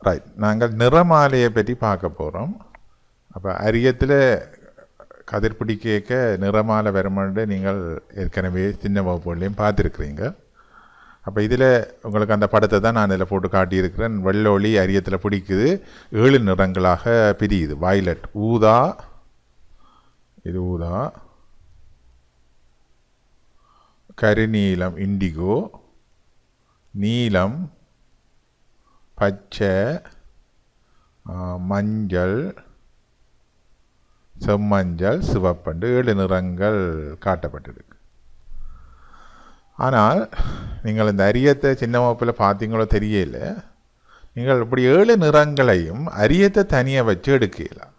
Right, நாங்கள் நிறமாலையை பற்றி பார்க்க போகிறோம். அப்போ அரியத்தில் கதிர்பிடிக்க நிறமாலை வருமென்று நீங்கள் ஏற்கனவே சின்ன வகுப்புகளையும் பார்த்துருக்குறீங்க. அப்போ இதில் உங்களுக்கு அந்த படத்தை தான் நான் இதில் போட்டு காட்டியிருக்கிறேன். வெள்ளொளி அரியத்தில் பிடிக்குது, 7 நிறங்களாக பிரியுது. வயலட் ஊதா, இது ஊதா, கருநீலம் இண்டிகோ, நீலம், பச்சை, மஞ்சள், செம்மஞ்சள், சிவப்பண்டு 7 நிறங்கள் காட்டப்பட்டிருக்கு. ஆனால் நீங்கள் இந்த அரியத்தை சின்ன வகுப்பில் பார்த்தீங்களோ தெரியல, நீங்கள் இப்படி 7 நிறங்களையும் அரியத்தை தனியாக வச்சு எடுக்கலாம்.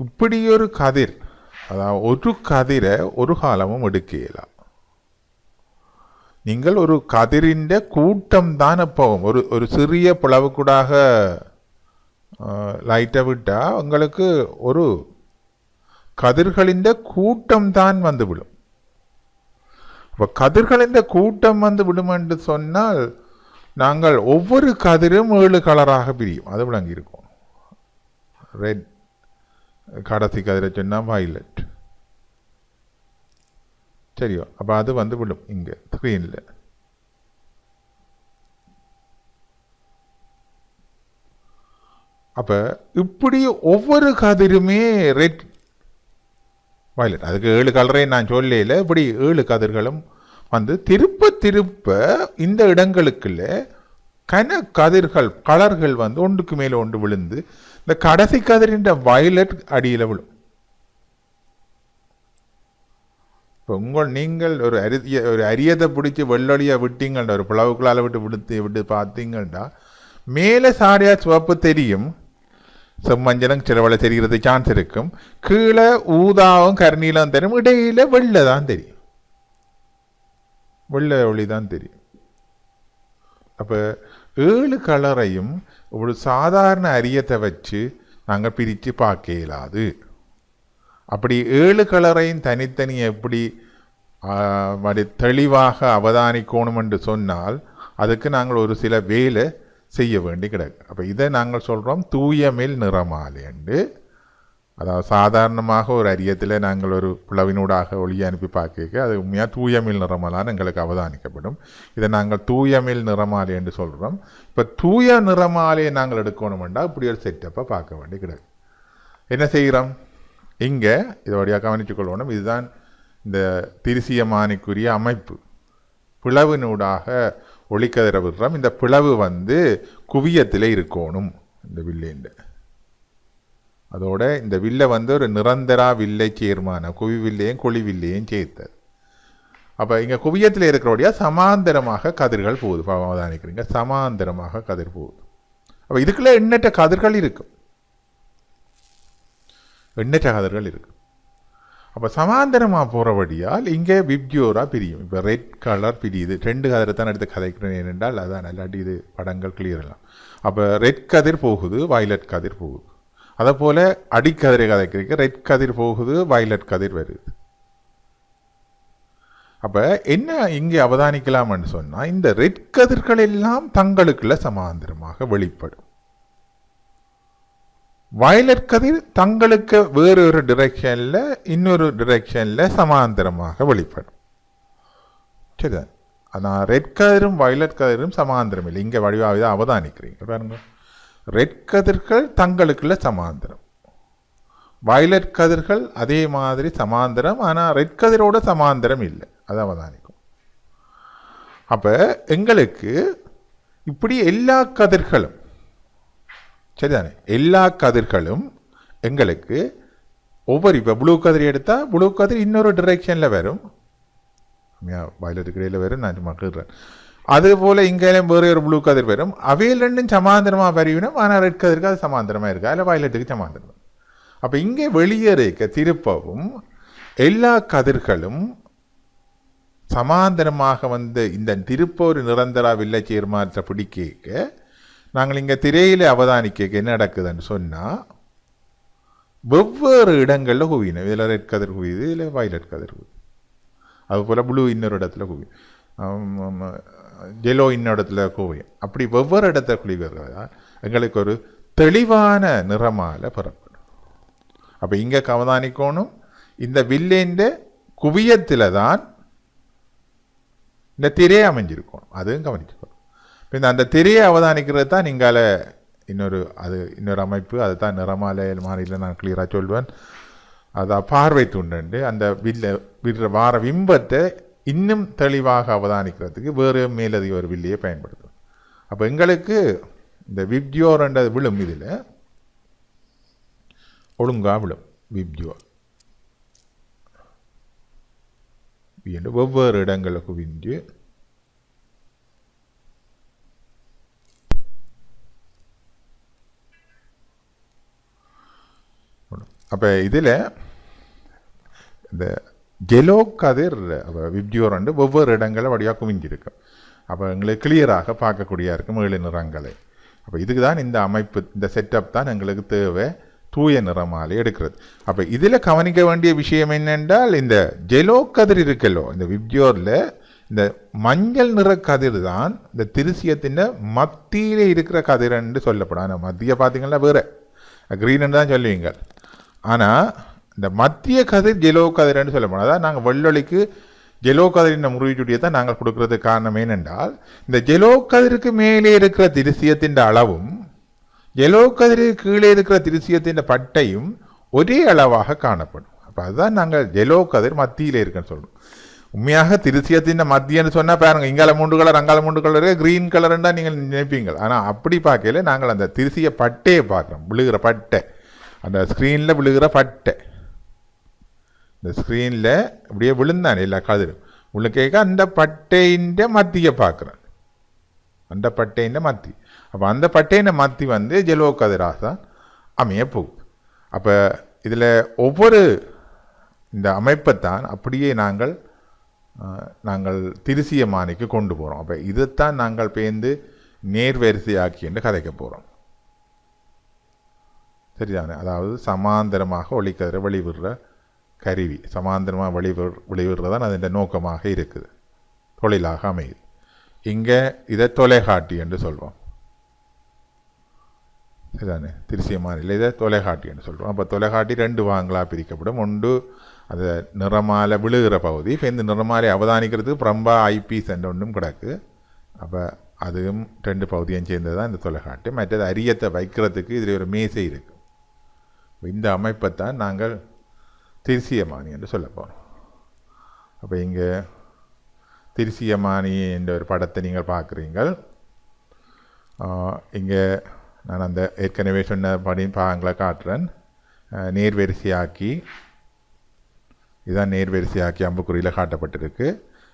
இப்படி ஒரு கதிர், அதாவது ஒரு கதிரை ஒரு காலமும் எடுக்கலாம். நீங்கள் ஒரு கதிரின் கூட்டம் தான் எப்பவும் ஒரு சிறிய பிளவுக்கூடாக லைட்டை விட்டால் உங்களுக்கு ஒரு கதிர்களின் கூட்டம் தான் வந்து விடும். இப்போ கதிர்களின் கூட்டம் வந்து விடும் என்று சொன்னால் நாங்கள் ஒவ்வொரு கதிரும் 7 கலராக பிரியும். அது விளங்கி இருக்கும். ரெட் கடைசி கதிரை சொன்னால் வயலட், சரியோ? அப்போ அது வந்து விடும் இங்கே ஸ்க்ரீனில். அப்போ இப்படி ஒவ்வொரு கதிருமே ரெட் வயலட், அதுக்கு 7 கலரையும் நான் சொல்லல. இப்படி 7 கதிர்களும் வந்து திருப்ப திருப்ப இந்த இடங்களுக்குள்ள கன கதிர்கள் கலர்கள் வந்து ஒன்றுக்கு மேலே ஒன்று விழுந்து இந்த கடைசி கதிரின் வயலட் அடியில் விழும். இப்போ நீங்கள் ஒரு அரியதை பிடிச்சி வெள்ளொலியை விட்டீங்கள்டா, ஒரு பிளவுக்குள்ளால் விட்டு பார்த்தீங்கள்டா, மேலே சாடியா சிவப்பு தெரியும், செம்மஞ்சளும் சிலவளை தெரிகிறது சான்ஸ் இருக்கும். கீழே ஊதாவும் கருநீலம் தெரியும், இடையில வெள்ளை தான் தெரியும், வெள்ளை ஒளி தான் தெரியும். அப்போ 7 கலரையும் ஒரு சாதாரண அரியத்தை வச்சு நாங்கள் பிரித்து பார்க்க இயலாது. அப்படி 7 கலரையும் தனித்தனி எப்படி தெளிவாக அவதானிக்கணும் என்று சொன்னால் அதுக்கு நாங்கள் ஒரு சில வேலை செய்ய வேண்டி கிடக்கு. அப்போ இதை நாங்கள் சொல்கிறோம் தூயமில் நிறமாலை என்று. அதாவது சாதாரணமாக ஒரு அரியத்தில் நாங்கள் ஒரு பிளவினூடாக ஒளியை அனுப்பி பார்க்க அது உண்மையாக தூயமில் நிறமாலான்னு எங்களுக்கு அவதானிக்கப்படும். இதை நாங்கள் தூயமில் நிறமாலை என்று சொல்கிறோம். இப்போ தூய நிறமாலையை நாங்கள் எடுக்கணுமெண்டா இப்படி ஒரு செட்டப்பை பார்க்க வேண்டி கிடக்கு. என்ன செய்கிறோம்? இங்கே இதோடைய கவனித்துக்கொள்ளணும். இதுதான் இந்த திருசியமானிக்குரிய அமைப்பு. பிளவினூடாக ஒளிக்கதிரை விடுறோம். இந்த பிளவு வந்து குவியத்தில் இருக்கணும் இந்த வில்லேண்ட. அதோட இந்த வில்லை வந்து ஒரு நிரந்தரா வில்லை சேர்மான குவி வில்லையும் கொழி வில்லையும் சேர்த்தது. அப்போ இங்கே குவியத்தில் இருக்கிறபடியா சமாந்தரமாக கதிர்கள் போகுது. அவதானிக்கிறீங்க, சமாந்தரமாக கதிர் போகுது. அப்போ இதுக்குள்ள எண்ணற்ற கதிர்கள் இருக்கும், எண்ணற்ற கதிர்கள் இருக்கு. அப்போ சமாந்தரமாக போகிறபடியால் இங்கே விப்ஜோரா பிரியும். இப்போ ரெட் கலர் பிரியுது. 2 கதிரை தான் எடுத்து கதைக்கிறேன் ஏனென்றால் அதான் இல்லாட்டி இது படங்கள் கிளியர்லாம். அப்போ ரெட் கதிர் போகுது, வயலட் கதிர் போகுது. அதை போல் அடிக்கதிரை கதைக்கிறீங்க, ரெட் கதிர் போகுது, வயலட் கதிர் வருது. அப்போ என்ன இங்கே அவதானிக்கலாம்னு சொன்னால் இந்த ரெட் கதிர்கள் எல்லாம் தங்களுக்குள்ள சமாந்தரமாக வெளிப்படும். வயலட் கதிர் தங்களுக்கு வேறொரு டிரெக்ஷனில் இன்னொரு டிரெக்ஷனில் சமாந்தரமாக வெளிப்படும். சரிதான். ஆனால் ரெட் கதிரும் வயலட் கதிரும் சமாந்தரம் இல்லை. இங்கே வடிவாக தான் அவதானிக்கிறீங்க பாருங்க. ரெட் கதிர்கள் தங்களுக்குள்ள சமாந்தரம், வயலட் கதிர்கள் அதே மாதிரி சமாந்தரம், ஆனால் ரெட் கதிரோட சமாந்தரம் இல்லை. அதை அவதானிக்கும். அப்போ எங்களுக்கு இப்படி எல்லா கதிர்களும் சரிதானே, எல்லா கதிர்களும் எங்களுக்கு ஒவ்வொரு இப்போ ப்ளூ கதிர் எடுத்தால் ப்ளூ கதிர் இன்னொரு டிரெக்ஷனில் வரும், வயலட்டுக்கு இடையில் வரும். நான் மக்கள்றேன். அதுபோல் இங்கேயும் வேறு ஒரு ப்ளூ கதிர் வரும். அவையில் ரெண்டும் சமாந்தரமாக வரைவிடும். ஆனால் ரெட் கதிருக்கு அது சமாந்தரமாக இருக்கா, இல்லை வயலட்டுக்கு சமாந்தரம். அப்போ இங்கே வெளியே இருக்க திருப்பவும் எல்லா கதிர்களும் சமாந்தரமாக வந்து இந்த திருப்ப ஒரு நிரந்தரா வில்லை சேர்மாற்ற பிடிக்க நாங்கள் இங்கே திரையில் அவதானிக்க என்ன நடக்குதுன்னு சொன்னால் வெவ்வேறு இடங்களில் குவியணும். இதில் ரெட் கதிர் குவியுது, இதில் வயலட் கதிர் குவியுது. அதுபோல் ப்ளூ இன்னொரு இடத்துல குவியும். ஜெலோ இன்னிடத்துல குவியும். அப்படி ஒவ்வொரு இடத்த குளிவதால் எங்களுக்கு ஒரு தெளிவான நிறமாலை பெறப்படும். அப்போ இங்கே அவதானிக்கணும், இந்த வில்லேண்ட குவியத்தில் தான் இந்த திரையை அமைஞ்சிருக்கணும். அதுவும் கவனிச்சுக்கணும். இப்போ அந்த திரையை அவதானிக்கிறது தான் நீங்கால இன்னொரு அமைப்பு. அதுதான் நிறமாலை மாறியில் நான் கிளியராக சொல்வேன். அதான் பார்வை துண்டு அந்த வார விம்பத்தை இன்னும் தெளிவாக அவதானிக்கிறதுக்கு வேறு மேலதிக ஒரு வில்லையை பயன்படுத்தும். அப்போ எங்களுக்கு இந்த விப்ஜியோர்ன்றது விழும், இதில் ஒழுங்காக விழும். விப்ஜியோர் ஒவ்வொரு இடங்களுக்கு குவிஞ்சு அப்போ இதில் இந்த ஜெலோ கதிர் விப்ஜியோர் ஒவ்வொரு இடங்களை வழியாக குவிஞ்சிருக்கும். அப்போ எங்களுக்கு கிளியராக பார்க்கக்கூடிய இருக்கும் 7 நிறங்களை. அப்போ இதுக்கு தான் இந்த அமைப்பு, இந்த செட்டப் தான் எங்களுக்கு தேவை தூய நிறமாலை எடுக்கிறது. அப்போ இதில் கவனிக்க வேண்டிய விஷயம் என்னென்றால், இந்த ஜெலோ கதிர் இருக்கல்லோ இந்த விப்ஜியோரில் இந்த மஞ்சள் நிற கதிர் தான் இந்த திருசியத்தின் மத்தியில் இருக்கிற கதிரன்னு சொல்லப்படும். ஆனால் மத்திய பார்த்தீங்கன்னா வேறு க்ரீன்னு தான் சொல்லுவீங்க. ஆனால் இந்த மத்திய கதிர் ஜெலோ கதிர்ன்னு சொல்லப்படும். அதாவது நாங்கள் வெள்ளொலிக்கு ஜெலோ கதிரின் முறிவுச்சுட்டியை தான் நாங்கள் கொடுக்கறதுக்கு காரணம் என்னென்றால், இந்த ஜெலோ கதிருக்கு மேலே இருக்கிற திருசியத்தின் அளவும் ஜெலோ கதிருக்கு கீழே இருக்கிற திருசியத்தின் பட்டையும் ஒரே அளவாக காணப்படும். அப்போ அதுதான் நாங்கள் ஜெலோ கதிர் மத்தியில் இருக்குன்னு சொல்கிறோம். உண்மையாக திருசியத்தின் மத்தியன்னு சொன்னால் பாருங்கள், இங்கால 3 கலர் அங்கால 3 கலர் க்ரீன் கலருன்னு தான் நீங்கள் நினைப்பீங்க. ஆனால் அப்படி பார்க்கல நாங்கள் அந்த திருசிய பட்டையை பார்க்குறோம். விழுகிற பட்டை, அந்த ஸ்க்ரீனில் விழுகிற பட்டை, இந்த ஸ்க்ரீனில் இப்படியே விழுந்தானே எல்லா கதிரும் உள்ள கேட்க அந்த பட்டையின் மத்தியை பார்க்குறேன். அந்த பட்டையின் மத்தி. அப்போ அந்த பட்டையின் மத்தி ஜெலோ கதிராக அமைய போகுது. அப்போ இதில் ஒவ்வொரு இந்த அமைப்பைத்தான் அப்படியே நாங்கள் திருசியமானிக்கு கொண்டு போகிறோம். அப்போ இதைத்தான் நாங்கள் பேர்ந்து நேர்வரிசையாக்கி என்று கதைக்க போகிறோம். சரிதானே? அதாவது சமாந்தரமாக ஒளிக்கதிரை வெளிவிடுற கருவி, சமாந்தரமாக வெளிவிடுறதான் அதன் நோக்கமாக இருக்குது, தொழிலாக அமையுது. இங்கே இதை தொலைகாட்டி என்று சொல்வோம். சரிதானே? திருசியமானில் இதை தொலைகாட்டி என்று சொல்கிறோம். அப்போ தொலைகாட்டி 2 பாகங்களாக பிரிக்கப்படும். ஒன்று அது நிறமாலை விழுகிற பகுதி. இப்போ இந்த நிறமாலை அவதானிக்கிறதுக்கு பிரம்பா ஐபீஸ் என்ற ஒன்றும் கிடக்கு. அப்போ அதுவும் 2 பகுதியும் சேர்ந்தது தான் இந்த தொலைகாட்டி. மற்றது அரியத்தை வைக்கிறதுக்கு இதில் ஒரு மேசை இருக்குது. இந்த அமைப்பைத்தான் நாங்கள் திருசியமானி என்று சொல்ல போகிறோம். அப்போ இங்கே திருசியமானி என்ற ஒரு படத்தை நீங்கள் பார்க்குறீங்கள். இங்கே நான் அந்த ஏற்கனவே சொன்ன பாகங்களை காட்டுறேன். நேர்வரிசையாக்கி, இதுதான் நேர்வரிசையாக்கி அம்புக்குறியில் காட்டப்பட்டிருக்கு.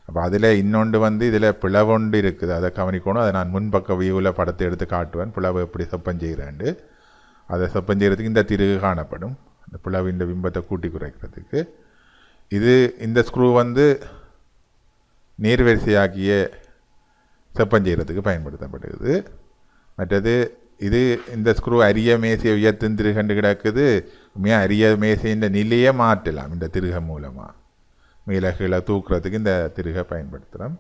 அப்போ அதில் இன்னொன்று இதில் பிளவொண்டு இருக்குது, அதை கவனிக்கணும். அதை நான் முன்பக்க வியூவில் படத்தை எடுத்து காட்டுவேன், பிளவு எப்படி செப்பம் செய்கிறேன்ட்டு. அதை செப்பம் செய்கிறதுக்கு இந்த திருகு காணப்படும், இந்த பிளவின் பிம்பத்தை கூட்டி குறைக்கிறதுக்கு. இந்த ஸ்க்ரூ நேர்வரிசையாக்கிய செப்பம் செய்கிறதுக்கு பயன்படுத்தப்படுகிறது. மற்றது இந்த ஸ்க்ரூ அரிய மேசையை உயர்த்தும் திருகண்டு கிடக்குது. உண்மையாக அரிய மேசையின் நிலையை மாற்றலாம் இந்த திருக மூலமாக. மேலகளை தூக்குறதுக்கு இந்த திருகை பயன்படுத்துகிறோம்.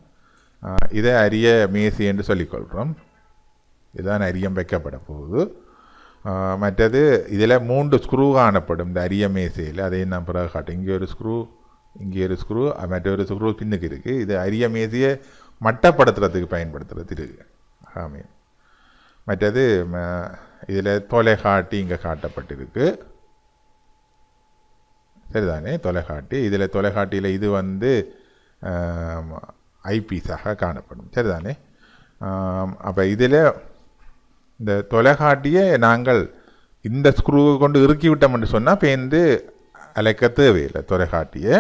இதை அரிய மேசை என்று சொல்லிக்கொள்கிறோம். இதுதான் அரியம் வைக்கப்பட போகுது. மற்றது இதில் 3 ஸ்க்ரூ காணப்படும் இந்த அரிய மேசையில். அதையும் நான் பிறகு காட்டும். இங்கே ஒரு ஸ்க்ரூ, இங்கே ஒரு ஸ்க்ரூ, மற்றொரு ஸ்க்ரூ பின்னுக்கு இருக்குது. இது அரிய மேசையை மட்டப்படுத்துறதுக்கு பயன்படுத்துகிற திருகு ஆமே. மற்றது இதில் தொலைகாட்டி இங்கே காட்டப்பட்டிருக்கு. சரிதானே? தொலைகாட்டி. இதில் தொலைகாட்டியில் இது ஐபீஸாக காணப்படும். சரிதானே? அப்போ இதில் இந்த தொலைகாட்டியை நாங்கள் இந்த ஸ்க்ரூவை கொண்டு இறுக்கி விட்டோம் என்று சொன்னால் பேருந்து அலைக்க தேவையில்லை. தொலைகாட்டியை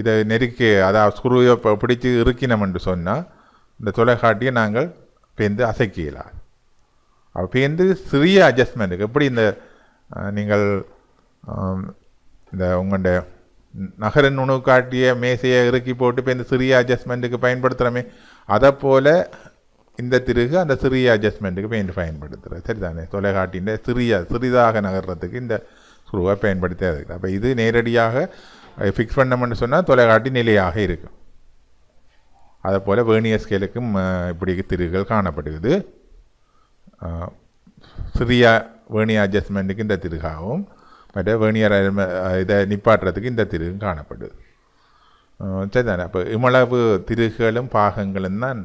இதை நெருக்கி, அதாவது ஸ்க்ரூவை பிடிச்சி இறுக்கினோம் என்று சொன்னால் இந்த தொலைகாட்டியை நாங்கள் பேருந்து அசைக்கலாம். அப்போ பேருந்து சிறிய அட்ஜஸ்ட்மெண்ட்டுக்கு எப்படி இந்த நீங்கள் இந்த உங்களுடைய நகர நுணு காட்டிய மேசையை இறுக்கி போட்டு பேருந்து சிறிய அட்ஜஸ்ட்மெண்ட்டுக்கு பயன்படுத்துகிறோமே, அதை போல் இந்த திருகு அந்த சிறிய அட்ஜஸ்ட்மெண்ட்டுக்கு பயன்படுத்துகிறது. சரிதானே? தொலைகாட்டின் சிறிதாக நகர்றதுக்கு இந்த ஸ்க்ரூவை பயன்படுத்தி. அப்போ இது நேரடியாக ஃபிக்ஸ் பண்ணோம்னு சொன்னால் தொலைகாட்டி நிலையாக இருக்கும். அதே போல் வேர்னியர் ஸ்கேலுக்கும் இப்படி திருகுகள் காணப்படுகிறது. சிறிய வேர்னியர் அட்ஜஸ்ட்மெண்ட்டுக்கு இந்த திருகாகவும் மற்ற வேர்னியர் இதை நிப்பாட்டுறதுக்கு இந்த திருகும் காணப்படுது. சரிதானே. அப்போ இவ்வளவு திருகுகளும் பாகங்களும் தான்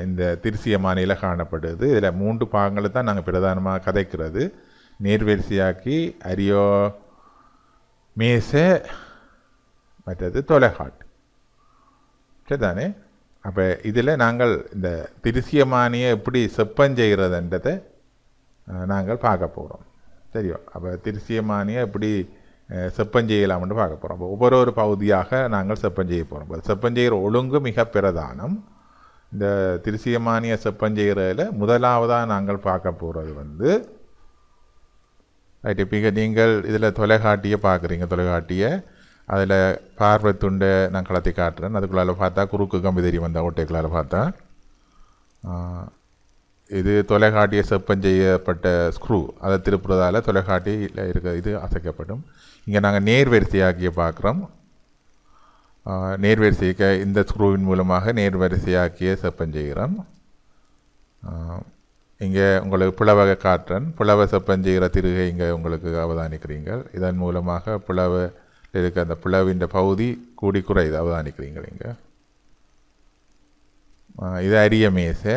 இந்த திருசியமானியில் காணப்படுது. இதில் 3 பாகங்களை தான் நாங்கள் பிரதானமாக கதைக்கிறது. நேர்வரிசையாக்கி, அரியோ மேசை, மற்றது தொலைகாட்டு. சரிதானே. அப்போ இதில் நாங்கள் இந்த திருசியமானியை எப்படி செப்பம் செய்கிறதுன்றதை நாங்கள் பார்க்க போகிறோம். சரியோ. அப்போ திருசியமானியை எப்படி செப்பம் செய்யலாம்னு பார்க்க போகிறோம். அப்போ ஒவ்வொரு பகுதியாக நாங்கள் செப்பம் செய்ய போகிறோம். செப்பம் செய்கிற ஒழுங்கு மிக பிரதானம். இந்த திருசியமானியை செப்பம் செய்கிறதில் முதலாவதாக நாங்கள் பார்க்க போகிறது ரைட். இப்போ நீங்கள் இதில் தொலைகாட்டியை பார்க்குறீங்க. தொலைகாட்டியை அதில் பார்வை துண்டை நான் கலத்தி காட்டுறேன். அதுக்குள்ளால் பார்த்தா குறுக்கு கம்பி தெரியும். அந்த ஓட்டைக்குள்ளால் பார்த்தா இது தொலைகாட்டியை செப்பம் செய்யப்பட்ட ஸ்க்ரூ. அதை திருப்புறதால் தொலைகாட்டியில் இருக்க இது அசைக்கப்படும். இங்கே நாங்கள் நேர்வரிசையாக்கிய பார்க்குறோம். நேர்வரிசைக்கு இந்த ஸ்க்ரூவின் மூலமாக நேர்வரிசையாக்கிய செப்பம் செய்கிறோம். இங்கே உங்களுக்கு பிளவை காட்டுறேன். பிளவை செப்பம் செய்கிற திருகை இங்கே உங்களுக்கு அவதானிக்கிறீர்கள். இதன் மூலமாக பிளவை இருக்க அந்த பிளவின் பகுதி கூடி குறைது அவதானிக்கிறீங்கள். இங்கே இது அரிய மேசை.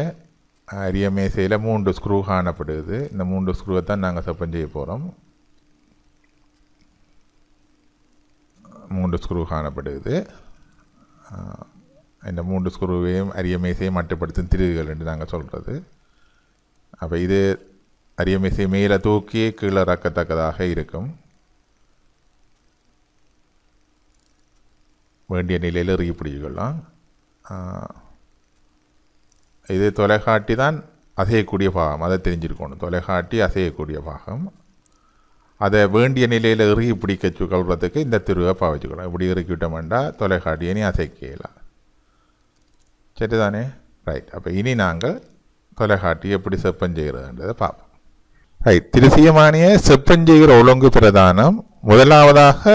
அரிய மேசையில் 3 ஸ்க்ரூ காணப்படுது. இந்த 3 ஸ்க்ரூவை தான் நாங்கள் செப்பம் செய்ய போகிறோம். 3 ஸ்க்ரூ காணப்படுது. இந்த 3 ஸ்க்ரூவையும் அரிய மேசையை மட்டுப்படுத்தும் திருகுகள் என்று நாங்கள் சொல்கிறது. அப்போ இது அரிய மேசை மேலே தூக்கி கீழே இறக்கத்தக்கதாக இருக்கும். வேண்டிய நிலையில் இறுகி பிடிச்சிக்கலாம். இது தொலைகாட்டி தான் அசையக்கூடிய பாகம். அதை தெரிஞ்சிருக்கணும். தொலைகாட்டி அசையக்கூடிய பாகம். அதை வேண்டிய நிலையில் இறுகி பிடிக்க கொள்றதுக்கு இந்த திருவை பாவிச்சுக்கணும். இப்படி இறுக்கிவிட்ட வேண்டாம் தொலைகாட்டியை நீ அசைக்கலாம். சரிதானே. ரைட். அப்போ இனி நாங்கள் தொலைகாட்டி எப்படி செப்பம் செய்கிறதுன்றதை பார்ப்போம். ரைட். திருசியமானியை செப்பம் செய்கிற ஒழுங்கு பிரதானம். முதலாவதாக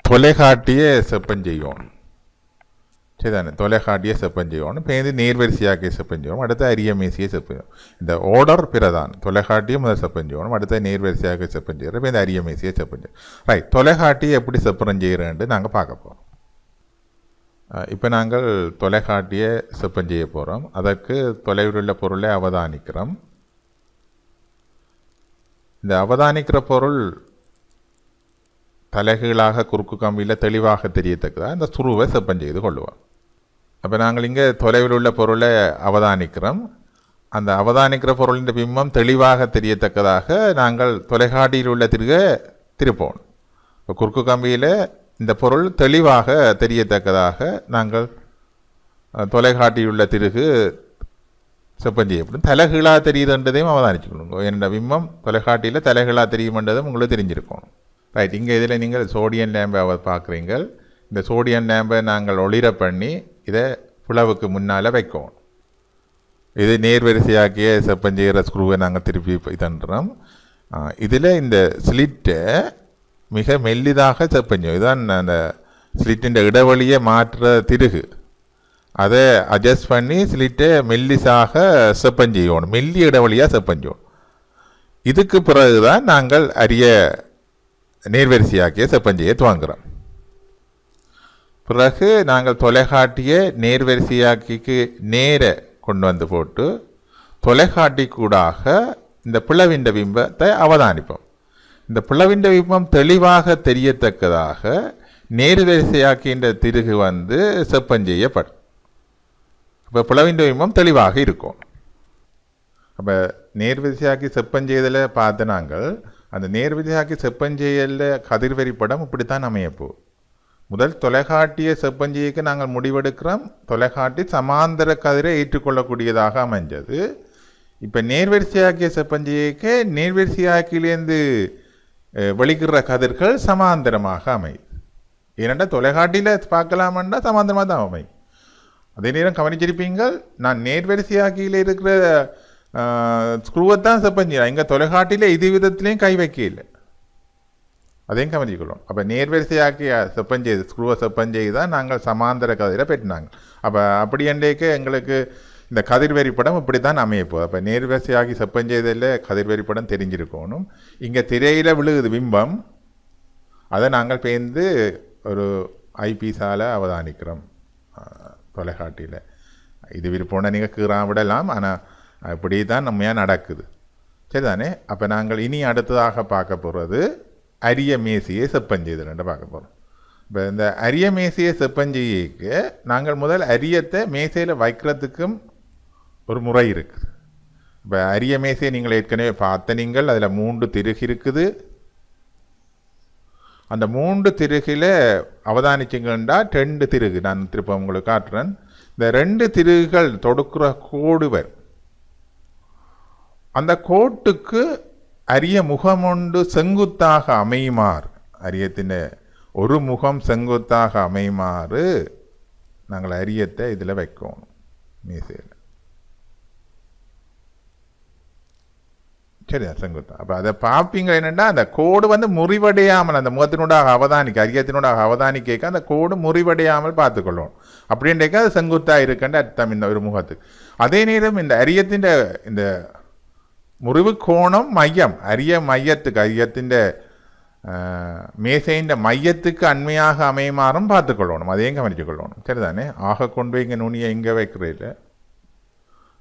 தொலைகாட்டியை செப்பம் செய்யணும். சரிதானே. தொலைகாட்டியை செப்பம் செய்யணும். பேருந்து நேர்வரிசையாக்கிய செப்பம் செய்யணும். அடுத்த அரிய மேசையை செப்பம் செய்யணும். இந்த ஆர்டர் பிரதானம். தொலைகாட்டியை முதல் செப்பம் செய்யணும். அடுத்த நேர்வரிசையாக செப்பம் செய்கிறோம். இப்போ இந்த அரிய மேசையை செப்பம் செய்யணும். ரைட். தொலைகாட்டியை எப்படி செப்பம் செய்கிறேன்னு நாங்கள் பார்க்க போகிறோம். இப்போ நாங்கள் தொலைகாட்டியை செப்பம் செய்ய போகிறோம். அதற்கு தொலைவில் உள்ள பொருளை அவதானிக்கிறோம். இந்த அவதானிக்கிற பொருள் தலைகீழாக குறுக்கு கம்பியில் தெளிவாக தெரியத்தக்கதாக இந்த ஸ்க்ரூவை செப்பம் செய்து கொள்ளுவோம். அப்போ நாங்கள் இங்கே தொலைவில் உள்ள பொருளை அவதானிக்கிறோம். அந்த அவதானிக்கிற பொருளின் பிம்பம் தெளிவாக தெரியத்தக்கதாக நாங்கள் தொலைகாட்டியில் உள்ள திருகை திருப்போம். இப்போ குறுக்கு கம்பியில் இந்த பொருள் தெளிவாக தெரியத்தக்கதாக நாங்கள் தொலைகாட்டியில் உள்ள திருகு செப்பம் செய்யப்படும். தலைகீழாக தெரியுதுன்றதையும் அவதானிச்சுக்கணும். என்னோட பிம்பம் தொலைகாட்டியில் தலைகீழாக தெரியுமென்றதும் உங்களுக்கு தெரிஞ்சிருக்கணும். ரைட். இங்கே இதில் நீங்கள் சோடியம் லேம்பை பார்க்குறீங்க. இந்த சோடியம் லேம்பை நாங்கள் ஒளிர பண்ணி இதை பிளவுக்கு முன்னால் வைக்கணும். இது நேர்வரிசையாக்கிய செப்பம் செய்கிற ஸ்க்ரூவை நாங்கள் திருப்பி இதுன்றோம். இதில் இந்த ஸ்லிட்டை மிக மெல்லிதாக செப்பம் செய்யும். இதுதான் அந்த ஸ்லிட்டின் இடைவெளியை மாற்ற திருகு. அதை அட்ஜஸ்ட் பண்ணி ஸ்லிட்டை மெல்லிசாக செப்பம் செய்யணும். மெல்லிய இடைவெளியாக செப்பம் செய்யணும். இதுக்கு பிறகு தான் நாங்கள் அரிய நேர்வரிசையாக்கிய செப்பம் செய்ய துவங்குறோம். பிறகு நாங்கள் தொலைகாட்டியை நேர்வரிசையாக்கிக்கு நேர கொண்டு வந்து போட்டு தொலைகாட்டி கூடாக இந்த பிளவிண்ட பிம்பத்தை அவதானிப்போம். இந்த பிளவிண்ட பிம்பம் தெளிவாக தெரியத்தக்கதாக நேர்வரிசையாக்கின்ற திருகு வந்து செப்பம் செய்யப்படும். இப்போ பிளவிண்ட பிம்பம் தெளிவாக இருக்கும். அப்போ நேர்வரிசையாக்கி செப்பம் செய்தல பார்த்து நாங்கள் அந்த நேர்வரிசையாக்கி செப்பம் செய்யல கதிர்வரி படம் இப்படித்தான் அமையப்போ. முதல் தொலைகாட்டியை செப்பம் செய்யக்கு நாங்கள் முடிவெடுக்கிறோம். தொலைகாட்டி சமாந்தர கதிரை ஏற்றுக்கொள்ளக்கூடியதாக அமைஞ்சது. இப்போ நேர்வரிசையாக்கிய செப்பம் செய்யக்க நேர்வரிசையாக்கிலேருந்து வெளிக்கிற கதிர்கள் சமாந்தரமாக அமையுது. ஏனெண்டா தொலைகாட்டியில் பார்க்கலாமன்னா சமாந்தரமாக தான் அமையும். அதே நேரம் கவனிச்சிருப்பீங்கள், நான் நேர்வரிசையாக்கியில் இருக்கிற ஸ்க்ரூவை தான் செப்பம் செய்யலாம். இங்கே தொலைகாட்டியில் இது விதத்துலேயும் கை வைக்க இல்லை. அதையும் கவனிச்சுக்கொள்ளும். அப்போ நேர்வரிசையாக்கி செப்பம் செய்து ஸ்க்ரூவை செப்பம் செய்து தான் நாங்கள் சமாந்தர கதிரை பெற்றினாங்க. அப்போ அப்படி என்றைக்கு எங்களுக்கு இந்த கதிர்வெறிப்படம் இப்படி தான் அமையப்போகுது. அப்போ நேர்வரிசையாகி செப்பம் செய்ததில் கதிர்வெறிப்படம் தெரிஞ்சிருக்கணும். இங்கே திரையில் விழுகுது பிம்பம், அதை நாங்கள் பேர்ந்து ஒரு ஐபீஸால் அவதானிக்கிறோம் தொலைக்காட்டியில். இது விருப்பம்னா நீங்கள் கீறாம விடலாம், ஆனால் இப்படி தான் நம்மையாக நடக்குது. சரிதானே? அப்போ நாங்கள் இனி அடுத்ததாக பார்க்க போகிறது அரிய மேசையை செப்பஞ்செய்தல்னு பார்க்க போகிறோம். இப்போ இந்த அரிய மேசையை செப்பஞ்செய்யக்கு நாங்கள் முதல் அரியத்தை மேசையில் வைக்கிறதுக்கும் ஒரு முறை இருக்குது. இப்போ அரிய மேசையை நீங்கள் ஏற்கனவே பார்த்த நீங்கள் அதில் 3 திருகு இருக்குது. அந்த 3 திருகில் அவதானிச்சிங்கன்னா 2 திருகு நான் திருப்ப உங்களுக்கு காட்டுறேன். இந்த 2 திருகுகள் தொடுக்கிற கோடு வரும். அந்த கோட்டுக்கு அரிய முகம் ஒன்று செங்குத்தாக அமையுமாறு, அரியத்தின் ஒரு முகம் செங்குத்தாக அமையுமாறு நாங்கள் அரியத்தை இதில் வைக்கணும் மீசையில். சரியா? செங்குத்தா. அப்போ அதை பார்ப்பீங்க என்னென்னா அந்த கோடு வந்து முறிவடையாமல் அந்த முகத்தினூடாக அவதானிக்க அரியத்தினூடாக அவதானிக்க அந்த கோடு முறிவடையாமல் பார்த்துக்கொள்ளணும். அப்படின்றக்க அது செங்குத்தாக இருக்குன்ற அர்த்தம் இந்த ஒரு முகத்துக்கு. அதே நேரம் இந்த அரியத்தின் இந்த முறிவு கோணம் மையம் அரிய மையத்துக்கு அரியத்தின் மேசையின் மையத்துக்கு அண்மையாக அமையுமாறும் பார்த்துக்கொள்ளணும். அதையும் கவனித்து கொள்ளணும். சரிதானே? ஆக கொண்டு இங்கே நுனியை இங்கே வைக்கிறதில்ல.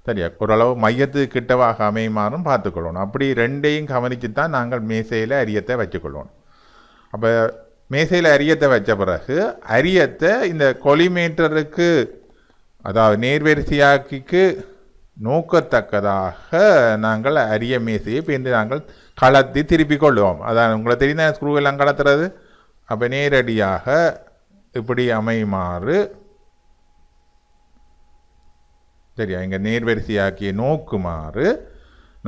சரியா? ஓரளவு மையத்துக்கு கிட்டவாக அமையுமாறும் பார்த்துக்கொள்ளணும். அப்படி 2ஐயும் கவனித்து தான் நாங்கள் மேசையில் அரியத்தை வச்சுக்கொள்ளணும். அப்போ மேசையில் அரியத்தை வச்ச பிறகு அரியத்தை இந்த கொலிமேட்டருக்கு அதாவது நேர்வரிசையாக்கிக்கு நோக்கத்தக்கதாக நாங்கள் அரிய மேசையை பேர்ந்து நாங்கள் கலத்தி திருப்பிக் கொள்வோம். அதான் உங்களுக்கு தெரிந்த ஸ்க்ரூ எல்லாம் கலத்துறது. அப்போ நேரடியாக இப்படி அமையுமாறு சரியா இங்கே நேர்வரிசையாக்கிய நோக்குமாறு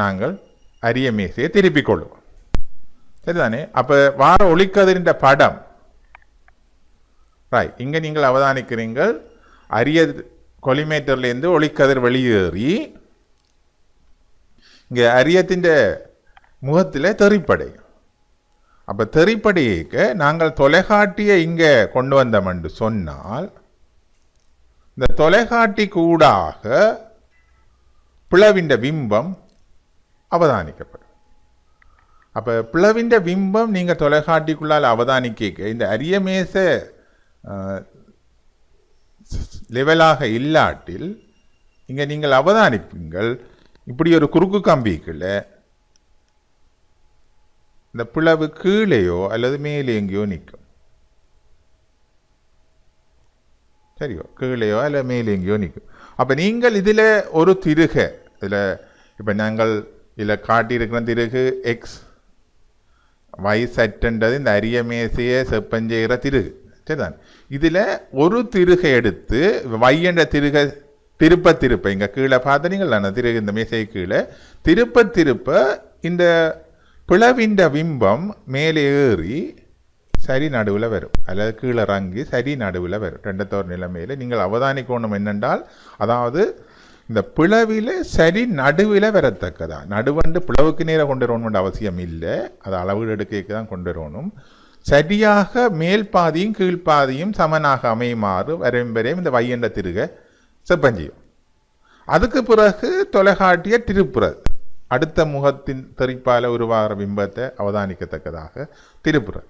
நாங்கள் அரிய மேசையை திருப்பிக் கொள்வோம். சரிதானே? அப்போ வார ஒளிக்கதிரின் படம் ராய் இங்கே நீங்கள் அவதானிக்கிறீங்கள். அரிய கொலிமேட்டர்லேருந்து ஒளிக்கதிர் வெளியேறி இங்கே அரியத்தின் முகத்தில் தெறிப்படை. அப்போ தெறிப்படைக்கு நாங்கள் தொலைக்காட்டியை இங்கே கொண்டு வந்தோம் என்று சொன்னால் இந்த தொலைக்காட்டி கூடாக பிளவின் பிம்பம் அவதானிக்கப்படும். அப்போ பிளவின் பிம்பம் நீங்கள் தொலைக்காட்டிக்குள்ளால் அவதானிக்க இந்த அரிய மேசை லெவலாக இல்லாட்டில் இங்கே நீங்கள் அவதானிப்பீங்கள் இப்படி ஒரு குறுக்கு கம்பிக்குள்ள இந்த பிளவு கீழேயோ அல்லது மேலே எங்கேயோ நிற்கும். சரியோ? கீழேயோ அல்ல மேலே எங்கேயோ நிற்கும். அப்போ நீங்கள் இதில் ஒரு திருக இதில் இப்போ நாங்கள் இதில் காட்டியிருக்கிற திருகு எக்ஸ் வை செட்டுன்றது இந்த அரிய மேசையை செப்பஞ்செய்கிற திருகு. சரிதான்? இதில் ஒரு திருகை எடுத்து வை என்ற திருகை திருப்ப இங்கே கீழே பார்த்தீங்களா அந்த திருகு இந்த மேசை கீழே திருப்ப இந்த பிளவின் பிம்பம் மேலே ஏறி சரி நடுவில் வரும் அல்லது கீழே இறங்கி சரி நடுவில் வரும். 2 நிலைமையில் நீங்கள் அவதானிக்கணும் என்னென்றால் அதாவது இந்த பிளவில் சரி நடுவில் வரத்தக்கதா. நடுவண்டு பிளவுக்கு நேரம் கொண்டு வரணும்னு அவசியம் இல்லை. அதை அளவீடு எடுக்க தான் கொண்டு வரணும். சரியாக மேல் பாதியும் கீழ்ப்பாதியும் சமனாக அமையுமாறு வரையும் இந்த வையண்ட திருக செப்பஞ்சியும். அதுக்கு பிறகு தொலைக்காட்டிய திருப்புறது அடுத்த முகத்தின் தெறிப்பால் உருவாகிற பிம்பத்தை அவதானிக்கத்தக்கதாக திருப்புறது.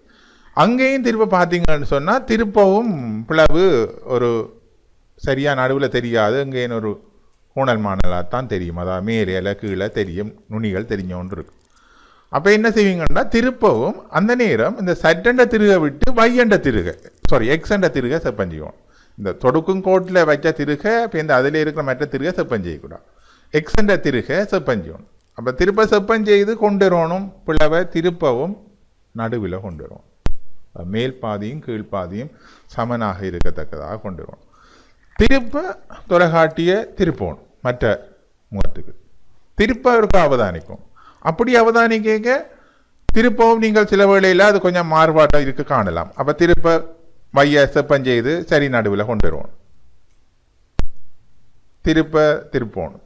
அங்கேயும் திருப்ப பார்த்தீங்கன்னு சொன்னால் திருப்பவும் பிளவு ஒரு சரியாக நடுவில் தெரியாது. அங்கேயும் ஒரு ஊனல் மாணலாக தான் தெரியும். அதாவது மேலே கீழே தெரியும், நுனிகள் தெரிஞ்சோன்று இருக்கும். அப்போ என்ன செய்வீங்கன்னா திருப்பவும் அந்த நேரம் இந்த சட்டண்ட திருகை விட்டு வையண்ட திருகை எக்ஸண்ட திருகை செப்பஞ்சிக்கும். இந்த தொடுக்கும் கோட்டில் வச்ச திருகை இப்போ இந்த அதில் இருக்கிற மற்ற திருகை செப்பஞ்செய்யக்கூடாது. எக்ஸண்ட திருகை செப்பஞ்சிக்கணும். அப்போ திருப்ப செப்பஞ்செய்து கொண்டு வரணும். பிளவை திருப்பவும் நடுவில் கொண்டு வரணும். மேல் பாதியும் கீழ்ப்பாதியும் சமனாக இருக்கத்தக்கதாக கொண்டு வரணும். திருப்ப தொலைக்காட்டிய திருப்பணும் மற்ற முகத்துக்கு திருப்ப இருக்க அவதானிக்கும். அப்படி அவதானிக்க திருப்பவும் நீங்கள் சில வேளையில் அது கொஞ்சம் மாறுபாட்டாக இருக்க காணலாம். அப்போ திருப்ப வைய செப்பஞ்செய்து சரி நடுவில் கொண்டு வருவோம். திருப்பணும்.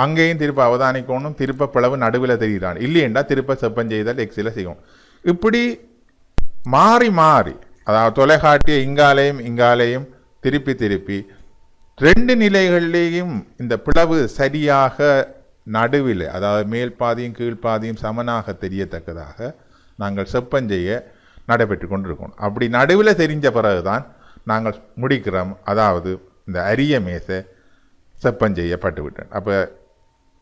அங்கேயும் திருப்ப அவதானிக்கணும். திருப்ப பிளவு நடுவில் தெரிகிறான் இல்லையென்றா திருப்ப செப்பஞ்செய்தல் எக்ஸில் செய்யும். இப்படி மாறி மாறி, அதாவது தொலைக்காட்டிய இங்காலையும் திருப்பி திருப்பி ரெண்டு நிலைகளிலேயும் இந்த பிளவு சரியாக நடுவில், அதாவது மேல் பாதியும் கீழ்ப்பாதியும் சமனாக தெரியத்தக்கதாக நாங்கள் செப்பஞ்செய்ய நடைபெற்று கொண்டிருக்கோம். அப்படி நடுவில் தெரிஞ்ச பிறகுதான் நாங்கள் முடிக்கிறோம். அதாவது இந்த அரிய மேசை செப்பஞ்செய்யப்பட்டு விட்டேன். அப்போ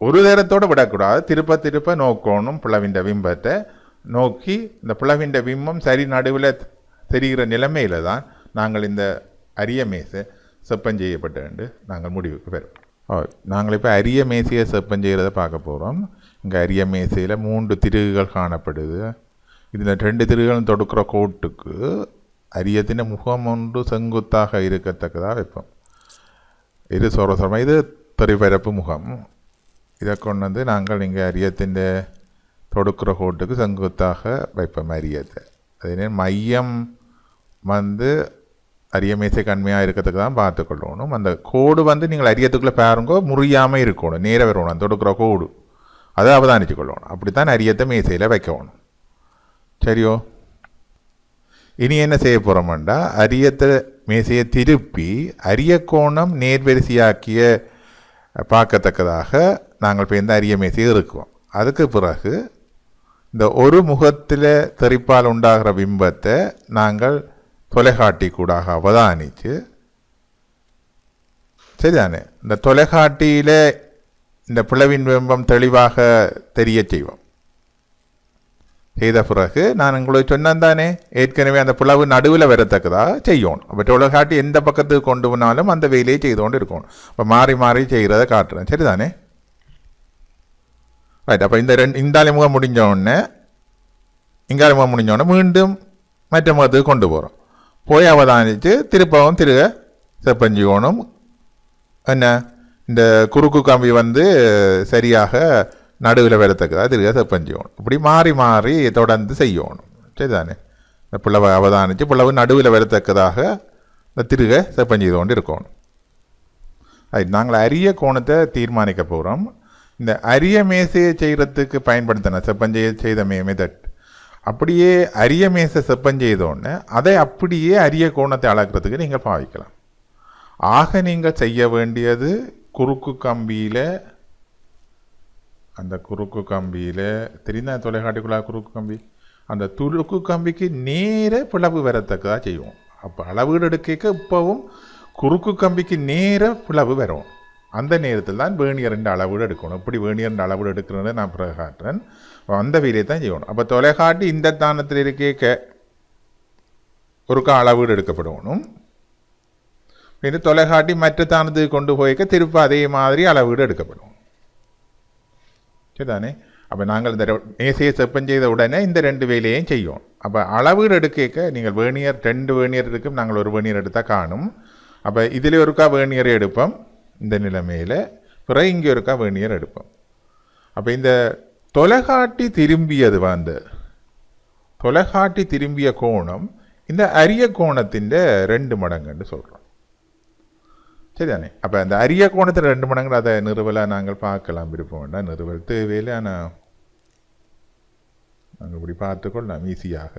ஒரு நேரத்தோடு விடக்கூடாது, திருப்ப திருப்ப நோக்கணும். பிளவின்ற பிம்பத்தை நோக்கி இந்த பிளவின்ற பிம்பம் சரி நடுவில் தெரிகிற நிலைமையில தான் நாங்கள் இந்த அரிய மேசை செப்பஞ்செய்யப்பட்டு நாங்கள் முடிவுக்கு பெறும். நாங்கள் இப்போ அரிய மேசையை செப்பஞ்செய்கிறத பார்க்க போகிறோம். இங்கே அரிய மேசையில் 3 திருகுகள் காணப்படுது. இதில் 2 திருகுகளும் தொடுக்கிற கோட்டுக்கு அரியத்தின் முகம் ஒன்று செங்குத்தாக இருக்கத்தக்கதாக வைப்போம். இது சொரசரமாக, இது திரைப்பரப்பு முகம். இதை கொண்டு வந்து நாங்கள் இங்கே அரியத்தின் தொடுக்கிற கோட்டுக்கு செங்குத்தாக வைப்போம் அரியத்தை. அதே மையம் வந்து அரிய மேசை கண்மையாக இருக்கிறதுக்கு தான் பார்த்துக்கொள்ளணும். அந்த கோடு வந்து நீங்கள் அரியத்துக்குள்ளே பாருங்கோ முறியாமல் இருக்கணும், நேராக வரணும். அந்த தொடுக்கிற கோடு அதை அவதானிச்சு கொள்ளணும். அப்படித்தான் அரியத்தை மேசையில் வைக்கணும். சரியோ? இனி என்ன செய்ய போகிறோம்டா, அரியத்தை மேசையை திருப்பி அரிய கோணம் நேர்வரிசையாக்கிய பார்க்கத்தக்கதாக நாங்கள் இப்போ இந்த அரிய மேசையை இருக்குவோம். அதுக்கு பிறகு இந்த ஒரு முகத்தில் தெரிப்பால் உண்டாகிற பிம்பத்தை நாங்கள் தொலைக்காட்டி கூடாக அவதானித்து, சரிதானே, இந்த தொலைக்காட்டியில் இந்த பிளவின் பிம்பம் தெளிவாக தெரிய செய்வோம். செய்த பிறகு நான் உங்களுக்கு சொன்னேன் தானே, ஏற்கனவே அந்த பிளவு நடுவில் வரத்தக்கதாக செய்யணும். அப்போ தொலைக்காட்டி எந்த பக்கத்துக்கு கொண்டு போனாலும் அந்த வேலையை செய்து கொண்டு இருக்கணும். இப்போ மாறி மாறி செய்கிறத காட்டுறேன், சரிதானே? ரைட். அப்போ இந்த முகம் முடிஞ்ச உடனே இங்கால முகம் முடிஞ்ச உடனே மீண்டும் மற்ற முகத்துக்கு கொண்டு போகிறோம். போய் அவதானித்து திருப்பவும் திருக செப்பஞ்சிக்கணும். என்ன, இந்த குறுக்கு கம்பி வந்து சரியாக நடுவில் வரத்தக்கதாக திருக செப்பஞ்சிக்கணும். இப்படி மாறி மாறி தொடர்ந்து செய்யணும், சரிதானே? இந்த பிளவை அவதானித்து பிளவு நடுவில் வரத்தக்கதாக இந்த திருக செப்பஞ்சி கொண்டு இருக்கணும். அது நாங்கள் அரிய கோணத்தை தீர்மானிக்க போகிறோம். இந்த அரிய மேசையை செய்கிறதுக்கு பயன்படுத்தின செப்பஞ்செய்ய செய்த மெத்தட் அப்படியே அரிய மேசை செப்பஞ்செய்தோன்னு அதை அப்படியே அரிய கோணத்தை அளக்கிறதுக்கு நீங்கள் பாவிக்கலாம். ஆக நீங்கள் செய்ய வேண்டியது குறுக்கு கம்பியில், அந்த குறுக்கு கம்பியில் தெரியுதா தொலைக்காட்டிக்குள்ளே குறுக்கு கம்பி, அந்த குறுக்கு கம்பிக்கு நேர பிளவு வரத்தக்கதாக செய்வோம். அப்போ அளவீடு எடுக்க இப்போவும் குறுக்கு கம்பிக்கு நேர பிளவு வரும். அந்த நேரத்தில் தான் வேர்னியர் அளவீடு எடுக்கணும். இப்படி வேர்னியர் அளவீடு எடுக்கிறத நான் பிறகு காட்டுறேன். அந்த வேலையை தான் செய்யணும். அப்போ தொலைக்காட்டி இந்த தானத்தில் இருக்க ஒருக்கா அளவீடு எடுக்கப்படணும். பின்னர் தொலைக்காட்டி மற்ற தானத்துக்கு கொண்டு போய்க்க திருப்ப அதே மாதிரி அளவீடு எடுக்கப்படும், சரிதானே? அப்போ நாங்கள் இந்த மேசையை செப்பஞ்செய்த உடனே இந்த 2 வேலையையும் செய்யும். அப்போ அளவீடு எடுக்க நீங்கள் வேர்னியர் 2 வேர்னியர் இருக்கும், நாங்கள் ஒரு வேர்னியர் எடுத்தால் காணும். அப்போ இதில் ஒருக்கா வேர்னியரை எடுப்போம் இந்த நிலைமையில், பிறகு இங்கே ஒருக்கா வேர்னியர் எடுப்போம். அப்போ இந்த தொலைக்காட்டி திரும்பியது வந்து தொலைக்காட்டி திரும்பிய கோணம் இந்த அரிய கோணத்தின் 2 மடங்குன்னு சொல்கிறோம், சரிதானே? அப்போ அந்த அரிய கோணத்தில் 2 மடங்கு அதை நிறுவலாக நாங்கள் பார்க்கலாம். விருப்பம் வேண்டாம், நிறுவல் தேவையில்லை. ஆனால் நாங்கள் இப்படி பார்த்துக்கொள்ளலாம் ஈஸியாக.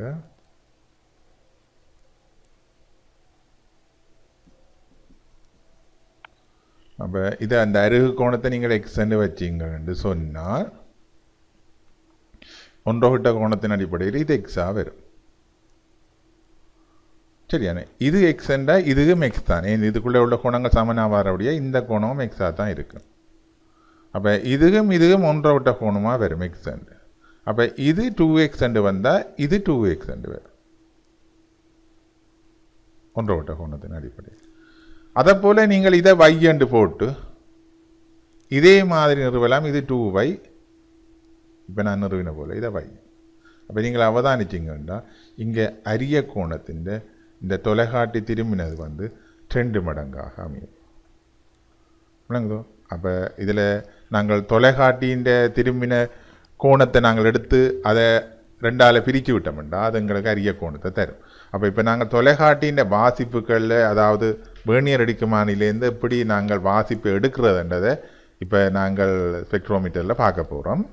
அப்போ இது அந்த அருகு கோணத்தை நீங்கள் எக்ஸ்டெண்ட் வச்சிங்கன்னு சொன்னால் ஒன்றோகிட்ட கோணத்தின் அடிப்படையில் இது எக்ஸாக வரும், சரியானே? இது எக்ஸ்டெண்டா, இதுவும் எக்ஸ் தான். இதுக்குள்ளே உள்ள கோணங்கள் சமனாக வரபடியா இந்த கோணமும் எக்ஸாக தான் இருக்கும். அப்போ இதுவும் ஒன்றோகிட்ட கோணமாக வரும் எக்ஸ்டெண்ட். அப்போ இது 2x வந்தால் இது 2x வரும் ஒன்றோகிட்ட கோணத்தின் அடிப்படையில். அதை போல் நீங்கள் இதை y போட்டு இதே மாதிரி நிறுவலாம். இது 2y, இப்போ நான் நிறுவின போல் இதை y. அப்போ நீங்கள் அவதானிச்சிங்கன்னா இங்கே அரிய கோணத்தின் இந்த தொலைக்காட்டி திரும்பினது வந்து 2 மடங்காக அமையும், விளங்குதோ? அப்போ இதில் நாங்கள் தொலைக்காட்டியின் திரும்பின கோணத்தை நாங்கள் எடுத்து அதை 2ஆல் பிரித்து விட்டோம்டா அது எங்களுக்கு அரிய கோணத்தை தரும். அப்போ இப்போ நாங்கள் தொலைக்காட்டியின் வாசிப்புகளில், அதாவது வேர்னியர் அடிக்குமானிலேருந்து எப்படி நாங்கள் வாசிப்பு எடுக்கிறதுன்றதை இப்போ நாங்கள் ஸ்பெக்ட்ரோமீட்டரில் பார்க்க போகிறோம்.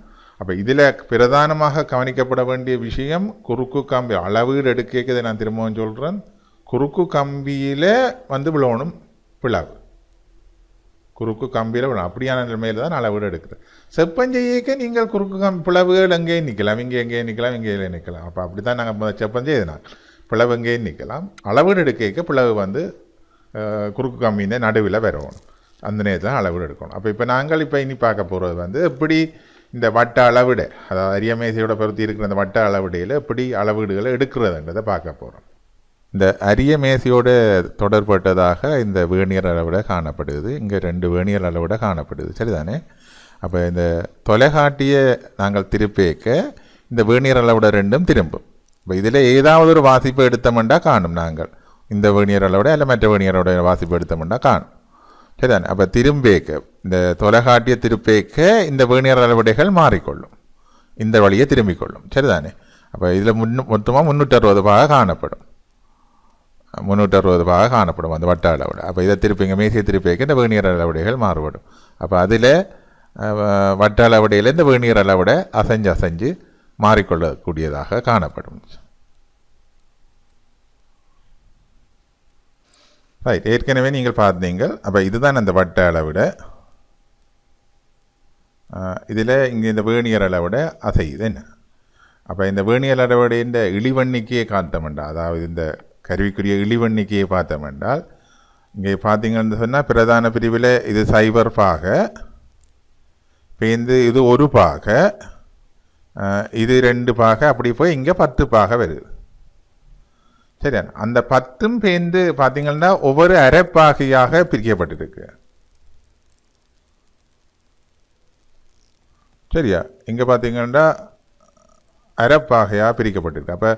அப்போ இதில் பிரதானமாக கவனிக்கப்பட வேண்டிய விஷயம் குறுக்கு கம்பி அளவீடு எடுக்கிறதை நான் திரும்பவும் சொல்கிறேன். குறுக்கு கம்பியில் விழணும் பிளவு, குறுக்கு கம்பியில் விழணும். அப்படியான நிலைமையில் தான் அளவீடு எடுக்கிறது. செப்பஞ்செய்யக்க நீங்கள் குறுக்கு பிளவுகள் எங்கேயும் நிற்கலாம், இங்கே எங்கேயும் நிற்கலாம், இங்கே நிற்கலாம். அப்போ அப்படி தான் நாங்கள் செப்பஞ்செய்தனால் பிளவு எங்கேயும் நிற்கலாம். அளவீடு எடுக்க பிளவு குறுக்கு கம்பியின் நடுவில் வரணும். அந்த நேரத்தில் அளவீடு எடுக்கணும். அப்போ இப்போ நாங்கள் இனி பார்க்க போகிறது எப்படி இந்த வட்ட அளவிட, அதாவது அரியமேசையோட பொருத்தி இருக்கிற அந்த வட்ட அளவிடையில் எப்படி அளவீடுகளை எடுக்கிறதுன்றதை பார்க்க போகிறோம். இந்த அரியமேசையோடு தொடர்பட்டதாக இந்த வேணியர் அளவிட காணப்படுது. இங்கே 2 வேணியர் அளவிட காணப்படுது, சரிதானே? அப்போ இந்த தொலைகாட்டியை நாங்கள் திருப்பேக்க இந்த வேணியர் அளவிட 2ம் திரும்பும். இப்போ இதில் ஏதாவது ஒரு வாசிப்பு எடுத்தோம்னா காணும் நாங்கள் இந்த வேணியர் அளவிட இல்லை மற்ற வேணியரோட வாசிப்பு எடுத்தோம்னா காணும், சரிதானே? அப்போ திரும்பேக்க இந்த தொலைகாட்டிய திருப்பேக்க இந்த வேணியர் அளவிடைகள் மாறிக்கொள்ளும், இந்த வழியை திரும்பிக்கொள்ளும், சரிதானே? அப்போ இதில் மொத்தமாக 360 பாக காணப்படும், 360 பாக காணப்படும் அந்த வட்ட அளவிட. அப்போ இதை திருப்பிங்க மேசிய திருப்பேக்க இந்த வேணியர் அளவிடைகள் மாறுபடும். அப்போ அதில் வட்ட அளவிடையில் இந்த வேணியர் அளவிட அசைஞ்சு மாறிக்கொள்ளக்கூடியதாக காணப்படும். ரைட், ஏற்கனவே நீங்கள் பார்த்தீங்க. அப்போ இதுதான் அந்த வட்ட அளவிட. இதில் இங்கே இந்த வேணியர் அளவிட அசையுது என்ன. அப்போ இந்த வேணியர் அளவிட இந்த இழிவண்ணிக்கையை காத்தமென்றால், அதாவது இந்த கருவிக்குரிய இழிவண்ணிக்கையை பார்த்தமென்றால், இங்கே பார்த்தீங்கன்னு சொன்னால் பிரதான பிரிவில் இது 0 பாக, பேருந்து இது 1 பாக, இது 2 பாக, அப்படி போய் இங்கே 10 பாக வருது, சரியா? அந்த 10ம் பேருந்து பார்த்தீங்கன்னா ஒவ்வொரு அரைப்பாகையாக பிரிக்கப்பட்டிருக்கு, சரியா? இங்கே பார்த்தீங்கன்னா அரைப்பாகையாக பிரிக்கப்பட்டிருக்கு. அப்போ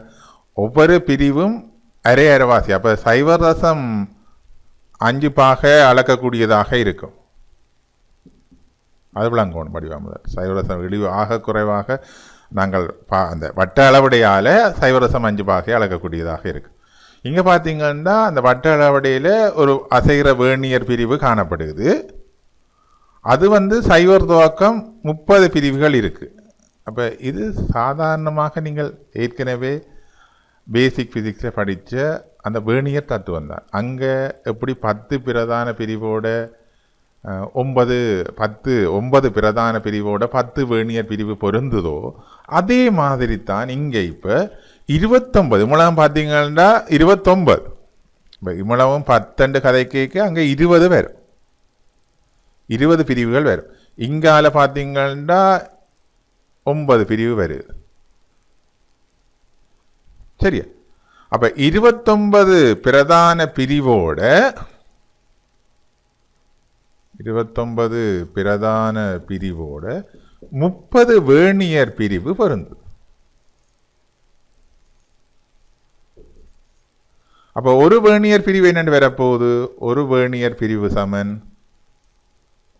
ஒவ்வொரு பிரிவும் அரைவாசி. அப்போ 0.5 பாகை அளக்கக்கூடியதாக இருக்கும். அது விளங்கணும் படிவா முதல் 0.5 இழிவு ஆக குறைவாக நாங்கள் அந்த வட்ட அளவுடையால் 0.5 பாகை அளக்கக்கூடியதாக இருக்குது. இங்கே பார்த்தீங்கன்னா அந்த வட்ட அளவுடையில் ஒரு அசைகிற வேணியர் பிரிவு காணப்படுது. அது 0 துவக்கம் 30 பிரிவுகள் இருக்குது. அப்போ இது சாதாரணமாக நீங்கள் ஏற்கனவே பேசிக் ஃபிசிக்ஸில் படித்த அந்த வேணியர் தத்துவம் தான். அங்கே எப்படி 10 பிரதான பிரிவோட 9 பிரதான பிரிவோட 10 வேணியர் பிரிவு பொருந்துதோ அதே மாதிரி தான் இங்கே இப்போ 29 இம்மளம் பார்த்தீங்கன்னா 29 இப்போ இம்மளவும் 10 கதை கேட்க அங்கே 20 வரும், 20 பிரிவுகள் வரும். இங்கால பார்த்தீங்கன்னா 9 பிரிவு வருது, சரியா? அப்போ 29 பிரதான பிரிவோட 29 பிரதான பிரிவோட 30 வேணியர் பிரிவு பொருந்து. அப்போ ஒரு வேணியர் பிரிவு என்னென்னு வரப்போகுது? ஒரு வேணியர் பிரிவு சமன்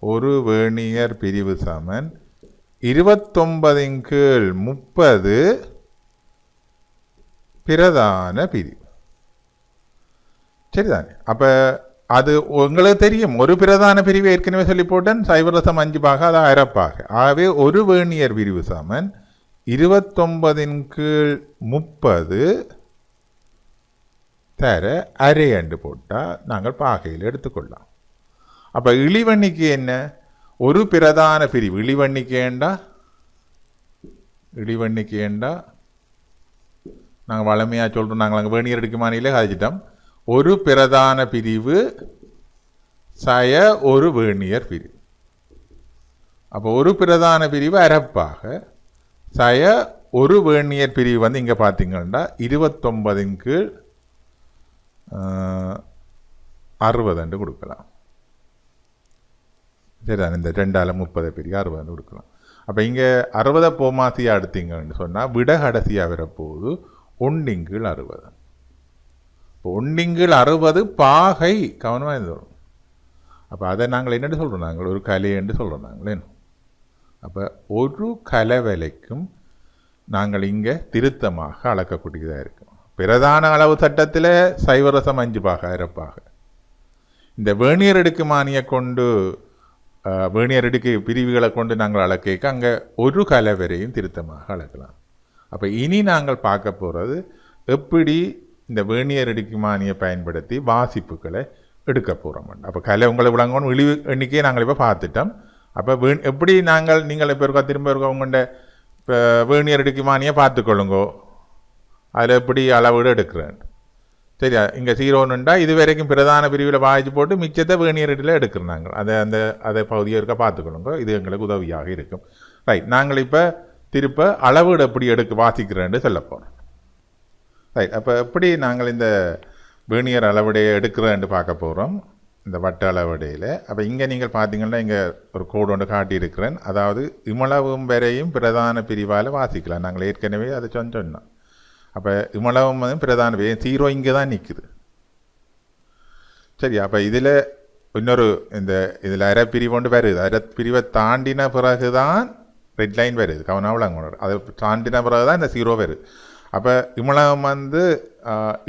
29/30 பிரதான பிரிவு, சரிதானே? அப்போ அது உங்களுக்கு தெரியும். ஒரு பிரதான பிரிவு ஏற்கனவே சொல்லி போட்டேன் 0.5 பாக, அது அரைப்பாக. ஆகவே ஒரு வேணியர் பிரிவு சமன் 29/30 தர அரை என்று போட்டால் நாங்கள் பாகையில் எடுத்துக்கொள்ளலாம். அப்போ இழிவண்ணிக்கு என்ன? ஒரு பிரதான பிரிவு இழிவண்ணிக்கேண்டா நாங்கள் வளமையாக சொல்கிறோம். நாங்கள் அங்கே வேணியர் எடுக்குமானிலே கதைச்சிட்டோம். ஒரு பிரதான பிரிவு ஒரு வேணியர் பிரிவு. அப்போ ஒரு பிரதான பிரிவு அரைப்பாக ஒரு வேணியர் பிரிவு இங்கே பார்த்தீங்கன்னா 29/60 என்று கொடுக்கலாம், சரிதான்? இந்த 2/30 பிரிவு 60 கொடுக்கலாம். அப்போ இங்கே 60 போமாசியாக எடுத்தீங்கன்னு சொன்னால் விட கடைசியாக வரப்போகுது 1/60. இப்போ 1/60 பாகை கவனமாக இருந்தோம். அப்போ அதை நாங்கள் என்னென்னு சொல்கிறோம்? நாங்கள் ஒரு கலை என்று சொல்கிறோம் நாங்கள். என்ன? அப்போ ஒரு கலை விலைக்கும் நாங்கள் இங்கே திருத்தமாக அளக்கக்கூடியதாக இருக்கும். பிரதான அளவு சட்டத்தில் 0.5 பாகை அரைப்பாக. இந்த வேணியர் எடுக்குமானியை கொண்டு வேணியர் அடுக்கு பிரிவுகளை கொண்டு நாங்கள் அளக்க அங்கே ஒரு கலை வரையும் திருத்தமாக அளக்கலாம். அப்போ இனி நாங்கள் பார்க்க போகிறது எப்படி இந்த வேணியர் அடுக்குமானியை பயன்படுத்தி வாசிப்புகளை எடுக்க போகிறோம். அப்போ கலை உங்களை விளங்கணும் இழிவு எண்ணிக்கையை நாங்கள் இப்போ பார்த்துட்டோம். அப்போ எப்படி நீங்கள் இப்போ இருக்கா திரும்ப இருக்கா உங்கள்கிட்ட இப்போ வேணியர் அடுக்குமானியை பார்த்துக்கொள்ளுங்கோ, அதில் எப்படி அளவீடு எடுக்கிறேன். சரியா, இங்கே 0ன்னுண்டா இது வரைக்கும் பிரதான பிரிவில் வாய்ச்சி போட்டு மிச்சத்தை வேணியர் அடியில் எடுக்கிறோம். நாங்கள் அதை பகுதியை இருக்க பார்த்துக்கொள்ளுங்க, இது எங்களுக்கு உதவியாக இருக்கும். ரைட், நாங்கள் இப்போ திருப்ப அளவீடு எப்படி வாசிக்கிறேன்னு சொல்ல போகிறோம். ரைட், அப்போ எப்படி நாங்கள் இந்த வேணியர் அளவடையை எடுக்கிறேன்னு பார்க்க போகிறோம் இந்த வட்ட அளவடையில். அப்போ இங்கே நீங்கள் பார்த்தீங்கன்னா இங்கே ஒரு கோடு ஒன்று காட்டியிருக்கிறேன். அதாவது இமளவும் வரையும் பிரதான பிரிவால் வாசிக்கலாம். நாங்கள் ஏற்கனவே அதை சொன்னோம். அப்போ இமளவும் பிரதான 0 இங்கே தான் நிற்குது. சரி, அப்போ இதில் இன்னொரு இதில் அரை பிரிவு ஒன்று வருது. அரை பிரிவை தாண்டின பிறகு தான் ரெட் லைன் வருது. கவனாவளங்க அதை தாண்டின பிறகு தான் இந்த 0 வருது. அப்போ இமளம்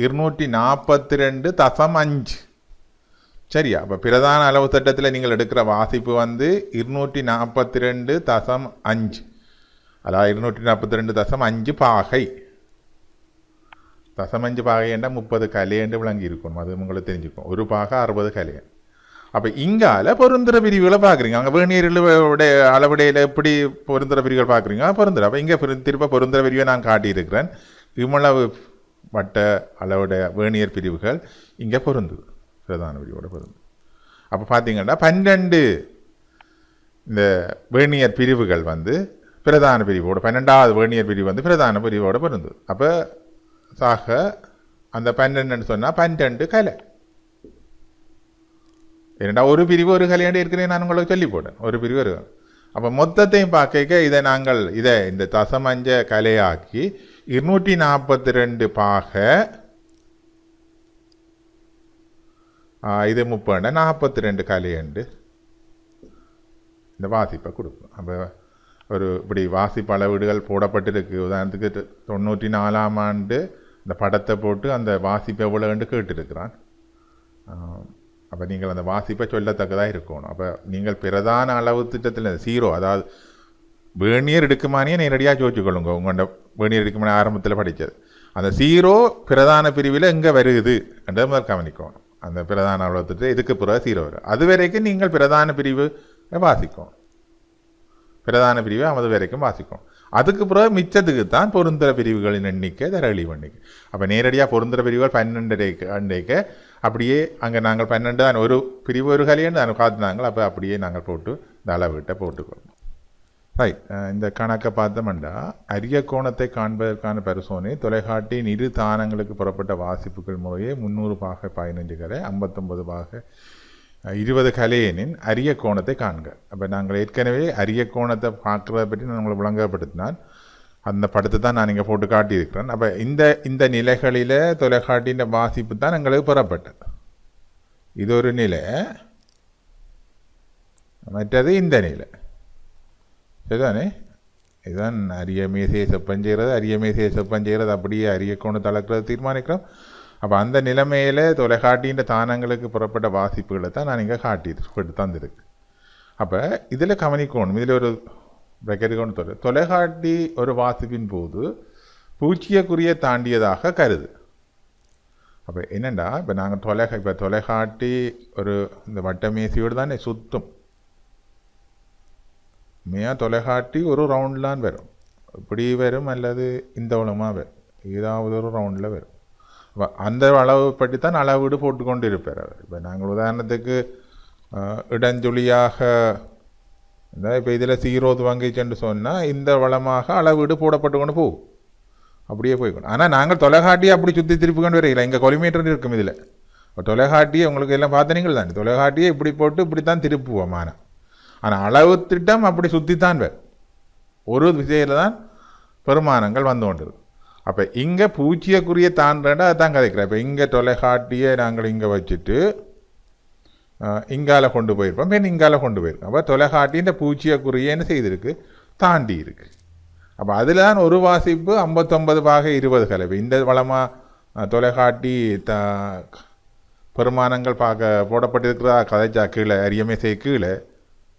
242.5. சரியா, அப்போ பிரதான அளவு திட்டத்தில் நீங்கள் எடுக்கிற வாசிப்பு 242.5, அதாவது 242.5 பாகை. 0.5 பாகைண்டா 30 கலையண்டு விளங்கி இருக்கணும். அது உங்களுக்கு தெரிஞ்சுக்கும். ஒரு பாகை 60 கலையன். அப்போ இங்கால பொருந்துற பிரிவுகளை பார்க்குறீங்க. அங்கே வேணியர்களுடைய அளவுடையில் எப்படி பொருந்துற பிரிவுகள் பார்க்குறீங்க பொருந்துற. அப்போ இங்கே திரும்ப பொருந்துற பிரிவை நான் காட்டியிருக்கிறேன். இவ்வளவு வட்ட அளவுடைய வேணியர் பிரிவுகள் இங்கே பொருந்துது, பிரதான பிரிவோட பொருந்து. அப்போ பார்த்தீங்கன்னா 12 இந்த வேணியர் பிரிவுகள் பிரதான பிரிவோட 12வது வேணியர் பிரிவு பிரதான பிரிவோட பொருந்துது. அப்போ சாக அந்த 12ன்னு சொன்னால் 12 கலை. ஏன்னா ஒரு பிரிவு ஒரு கலையாண்டு இருக்கிறேன் நான் உங்களுக்கு சொல்லி போட்டேன். ஒரு பிரிவு ஒரு. அப்போ மொத்தத்தையும் பார்க்க இதை நாங்கள் இந்த 0.5 கலையாக்கி 242 பாகை இது 30 42 கலையண்டு இந்த வாசிப்பை கொடுக்கும். அப்போ ஒரு இப்படி வாசிப்பு அளவீடுகள் போடப்பட்டிருக்கு. உதாரணத்துக்கு 94ஆம் ஆண்டு இந்த படத்தை போட்டு அந்த வாசிப்பை எவ்வளோண்டு கேட்டுருக்கிறான். அப்போ நீங்கள் அந்த வாசிப்பை சொல்லத்தக்கதாக இருக்கணும். அப்போ நீங்கள் பிரதான அளவு திட்டத்தில் 0, அதாவது வேணியர் எடுக்குமானியே நேரடியாக ஜோதிச்சுக்கொள்ளுங்க. உங்களோட வேணியர் எடுக்குமானே ஆரம்பத்தில் படித்தது அந்த 0 பிரதான பிரிவில் எங்கே வருது என்ற முதல் கவனிக்கணும். அந்த பிரதான அளவு திட்டம் இதுக்கு பிறகு 0 வரும். அது வரைக்கும் நீங்கள் பிரதான பிரிவு வாசிக்கும். பிரதான பிரிவை அது வரைக்கும் வாசிக்கும். அதுக்கு பிறகு மிச்சத்துக்கு தான் பொருந்துற பிரிவுகளின் எண்ணிக்கை தரளி எண்ணிக்கை. அப்போ நேரடியாக பொருந்துற பிரிவுகள் 12 அப்படியே அங்கே நாங்கள் 12 தான் ஒரு பிரிவு ஒரு கலையன்னு தான் காத்துனாங்க. அப்போ அப்படியே நாங்கள் போட்டு இந்த அளவீட்டை போட்டுக்கொள்வோம். ரைட், இந்த கணக்கை பார்த்தோம்னா அரிய கோணத்தை காண்பதற்கான பரிசோதனை தொலைக்காட்டியின் இரு தானங்களுக்கு புறப்பட்ட வாசிப்புகள் முறையே 300 பாகை 15 கலை 59 பாகை 20 கலையனின் அரிய கோணத்தை காண்க. அப்போ நாங்கள் ஏற்கனவே அரிய கோணத்தை பார்க்குறத பற்றி நான் உங்களை விளங்கப்படுத்தினால் அந்த படத்தை தான் நான் இங்கே போட்டு காட்டியிருக்கிறேன். அப்போ இந்த நிலைகளில் தொலைக்காட்டின் வாசிப்பு தான் எங்களுக்கு பெறப்பட்டது. இது ஒரு நிலை, மற்றது இந்த நிலை. சரிதானே? இதுதான் அரிய மேசையை செப்பம் செய்கிறது. அரிய மேசையை செப்பம் செய்கிறது அப்படியே அரிய கோணத்தை அளக்கிறது தீர்மானிக்கிறோம். அப்போ அந்த நிலைமையில் தொலைக்காட்டியின் தானங்களுக்கு புறப்பட்ட வாசிப்புகளை தான் நான் இங்கே தந்திருக்கு. அப்போ இதில் கவனிக்கணும். இதில் ஒரு பிரகரிக்கணும். தொலைக்காட்டி ஒரு வாசிப்பின் போது பூச்சியக்குறியை தாண்டியதாக கருது. அப்போ என்னென்னா இப்போ நாங்கள் தொலைக்காட்டி ஒரு இந்த வட்டமேசையோடு தானே சுற்றும். தொலைக்காட்டி ஒரு ரவுண்ட்லான் வரும், இப்படி வரும் அல்லது இந்த உலமாக வரும், ஏதாவது ஒரு ரவுண்டில் வரும். அந்த அளவு பற்றி தான் அளவீடு போட்டுக்கொண்டு இருப்பார் அவர். இப்போ நாங்கள் உதாரணத்துக்கு இடஞ்சொலியாக இப்போ இதில் 0 துவங்கிச்சென்று சொன்னால் இந்த வளமாக அளவீடு போடப்பட்டு கொண்டு போகும், அப்படியே போய்க்கணும். ஆனால் நாங்கள் தொலைக்காட்டியை அப்படி சுற்றி திருப்பி கொண்டு வரையில. இங்கே கொலிமீட்டர் இருக்கும் இதில். தொலைக்காட்டியை உங்களுக்கு எல்லாம் பார்த்தனீங்கள் தானே, தொலைக்காட்டியை இப்படி போட்டு இப்படி தான் திருப்புவோம். ஆனால் அளவு திட்டம் அப்படி சுற்றித்தான் வரும், ஒரு திசையில் தான் பெருமானங்கள் வந்து கொண்டிருக்கு. அப்போ இங்கே பூச்சியக்குரிய தாண்டா அதான் கதைக்கிறேன். இப்போ இங்கே தொலைக்காட்டியை நாங்கள் இங்கே வச்சுட்டு இங்கால கொண்டு போயிருப்போம், பெண் இங்கால கொண்டு போயிருக்கோம். அப்போ தொலைக்காட்டின்ற பூச்சியக்குரியன்னு செய்திருக்கு, தாண்டி இருக்கு. அப்போ அதில் தான் ஒரு வாசிப்பு 59 பாகை 20 கலை. இப்போ இந்த வளமாக தொலைக்காட்டி பெருமானங்கள் பார்க்க போடப்பட்டிருக்கிறதா கதைச்சா கீழே அரியமேசை கீழே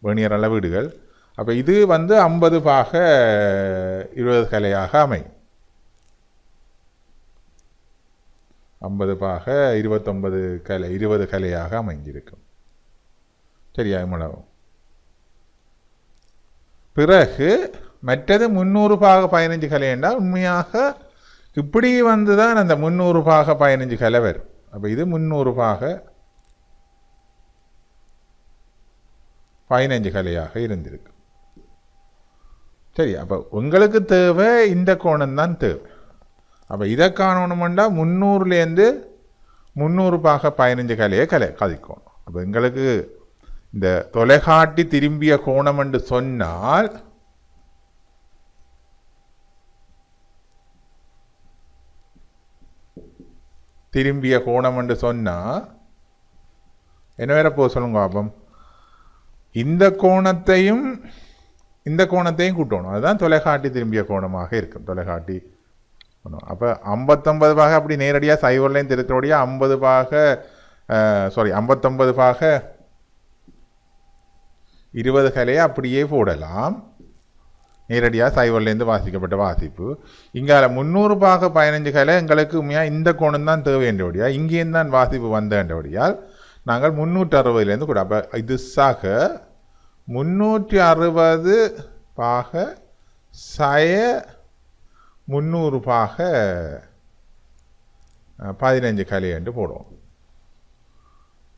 வேணியர் அளவீடுகள். அப்போ இது வந்து 50 பாக 20 கலையாக அமையும். 50 பாக 29 கலை 20 கலையாக அமைஞ்சிருக்கும். சரியா இவ்வளவு. பிறகு மற்றது 300 பாக 15 கலை என்றால் உண்மையாக இப்படி வந்து தான் அந்த 300 பாக 15 கலை வரும். அப்போ இது 300 பாக 15 கலையாக இருந்திருக்கு. சரி, அப்போ உங்களுக்கு தேவை இந்த கோணம் தான் தேவை. அப்போ இதை காணணுமெண்டா 300லேருந்து 300 பாக 15 கலையை கழிக்கணும். அப்போ எங்களுக்கு இந்த தொலைகாட்டி திரும்பிய கோணம் என்று சொன்னால் திரும்பிய கோணம் என்று சொன்னால் என்ன வேற போக சொல்லுங்க பாப்போம். இந்த கோணத்தையும் கூட்டணும். அதுதான் தொலைகாட்டி திரும்பிய கோணமாக இருக்கும். தொலைகாட்டி கோணம். அப்போ 59 பாக அப்படி நேரடியாக சைவர்லையும் திருத்தோடைய 50 பாக 59 பாக 20 கலையை அப்படியே போடலாம். நேரடியாக சைவர்லேருந்து வாசிக்கப்பட்ட வாசிப்பு. இங்கே 300 பாக 15 கலை எங்களுக்கு உண்மையாக இந்த கோணம் தான் தேவைன்றபடியால் இங்கேயும் தான் வாசிப்பு வந்தபடியால் நாங்கள் 360லேருந்து கூட. அப்போ இது சாக 360 பாக 300 பாக 15 கலை என்று போடுவோம்.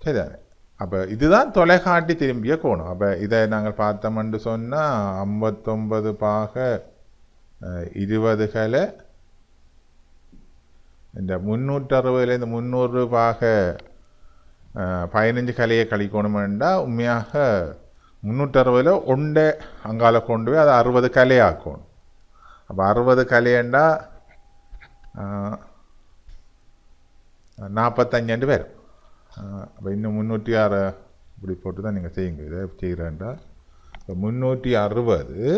சரிதானே. அப்போ இதுதான் தொலைகாட்டி திரும்பிய கோணம். அப்போ இதை நாங்கள் பார்த்தோம்னு சொன்னால் 59 பாக 20 கலை இந்த 360லேருந்து 300 பாக 15 கலையை கழிக்கணுமெண்டா உண்மையாக 360 ஒன்றை அங்கால கொண்டு போய் அதை 60 கலையாக்கணும். அப்போ 60 கலையண்டா 45 பேர். அப்போ இன்னும் 306 இப்படி போட்டு தான் நீங்கள் செய்யுங்க. இதை செய்கிறேன்டா இப்போ 360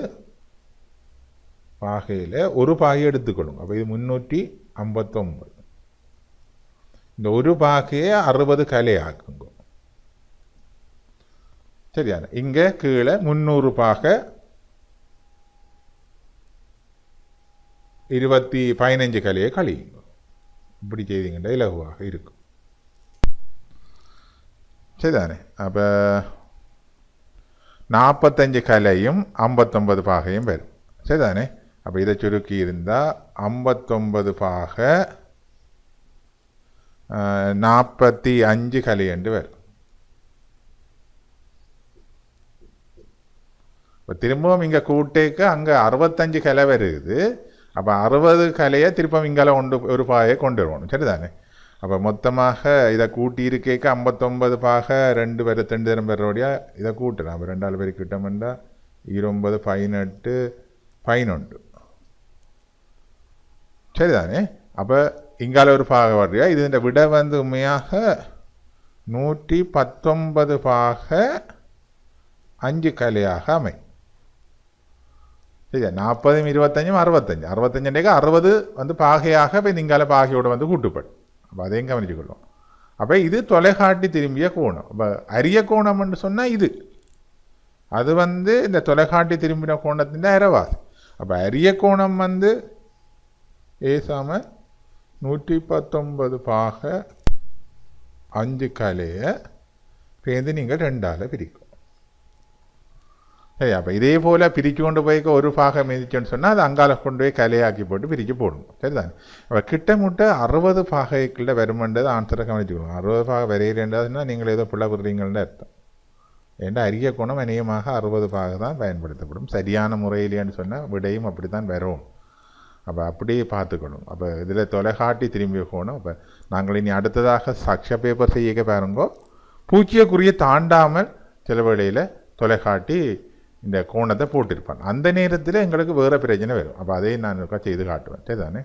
பாகையில் ஒரு பாகையை எடுத்துக்கொள்ளுங்க. அப்போ இது 359. இந்த ஒரு பாகையை 60 கலையாக்குங்க. சரியான. இங்கே கீழே 300 பாக 15 கலையை கழியுங்க. இப்படி செய்தீங்கன்னா இலகுவாக இருக்கும். சரிதானே. அப்போ 45 கலையும் 59 பாகையும் வரும். சரிதானே. அப்போ இதை சுருக்கி இருந்தால் 59 பாக 45 கலை என்று வரும். இப்போ திரும்பவும் இங்கே கூட்டேக்க அங்கே 65 கலை வருது. அப்போ 60 கலையை திருப்பம் இங்கால ஒரு பாயை கொண்டு வரணும். சரிதானே. அப்போ மொத்தமாக இதை கூட்டி இருக்கேக்க 59 பாக 2 பேர் 2 தரம் பேரோடைய இதை கூட்டுறேன். அப்போ 2 பேருக்கு கிட்டமெண்டா 20 18 11. சரிதானே. அப்போ இங்கால ஒரு பாக வர்றியா. இது இந்த விட வந்து உண்மையாக 119 பாக 5 கலையாக அமை. சரியா. 40 25 65 60 வந்து பாகையாக இப்போ இங்கால பாகையோடு வந்து கூட்டுப்படும். அப்போ அதையும் கவனிச்சுக்கொள்ளும். அப்போ இது தொலைகாட்டி திரும்பிய கோணம். அப்போ அரிய கோணம்னு சொன்னால் இது அது வந்து இந்த தொலைகாட்டி திரும்பின கோணத்தின் அரைவாசி. அப்போ அரிய கோணம் வந்து ஏசாம 119 பாக 5 கலையை பேர்ந்து நீங்கள் 2ஆல் பிரிக்கும். சரி. அப்போ இதே போல் பிரித்து கொண்டு போய் ஒரு பாகம் மிதிச்சோன்னு சொன்னால் அது அங்கால கொண்டு போய் கலையாக்கி போட்டு பிரித்து போடணும். சரிதானே. அப்போ கிட்டமுட்ட 60 பாகைக்குள்ள வருமென்றது ஆன்சரை கவனிச்சுக்கணும். 60 பாகை வரையிலேன்றதுன்னா நீங்கள் ஏதோ பிள்ளை விடுறீங்கன்னு அர்த்தம். ஏன்னா அரிய கோணம் அநேகமாக 60 பாகை தான் பயன்படுத்தப்படும். சரியான முறையிலேன்னு சொன்னால் விடையும் அப்படி தான் வரும். அப்போ அப்படியே பார்த்துக்கணும். அப்போ இதில் தொலைகாட்டி திரும்பிய கோணம். அப்போ நாங்கள் இனி அடுத்ததாக சக்ஷ பேப்பர் செய்ய பாருங்கோ. பூச்சியக்குறியை தாண்டாமல் சில வேளையில் தொலைகாட்டி இந்த கோணத்தை போட்டிருப்பாங்க. அந்த நேரத்தில் எங்களுக்கு வேறு பிரச்சனை வரும். அப்போ அதையும் நான் செய்து காட்டுவேன். சரிதானே.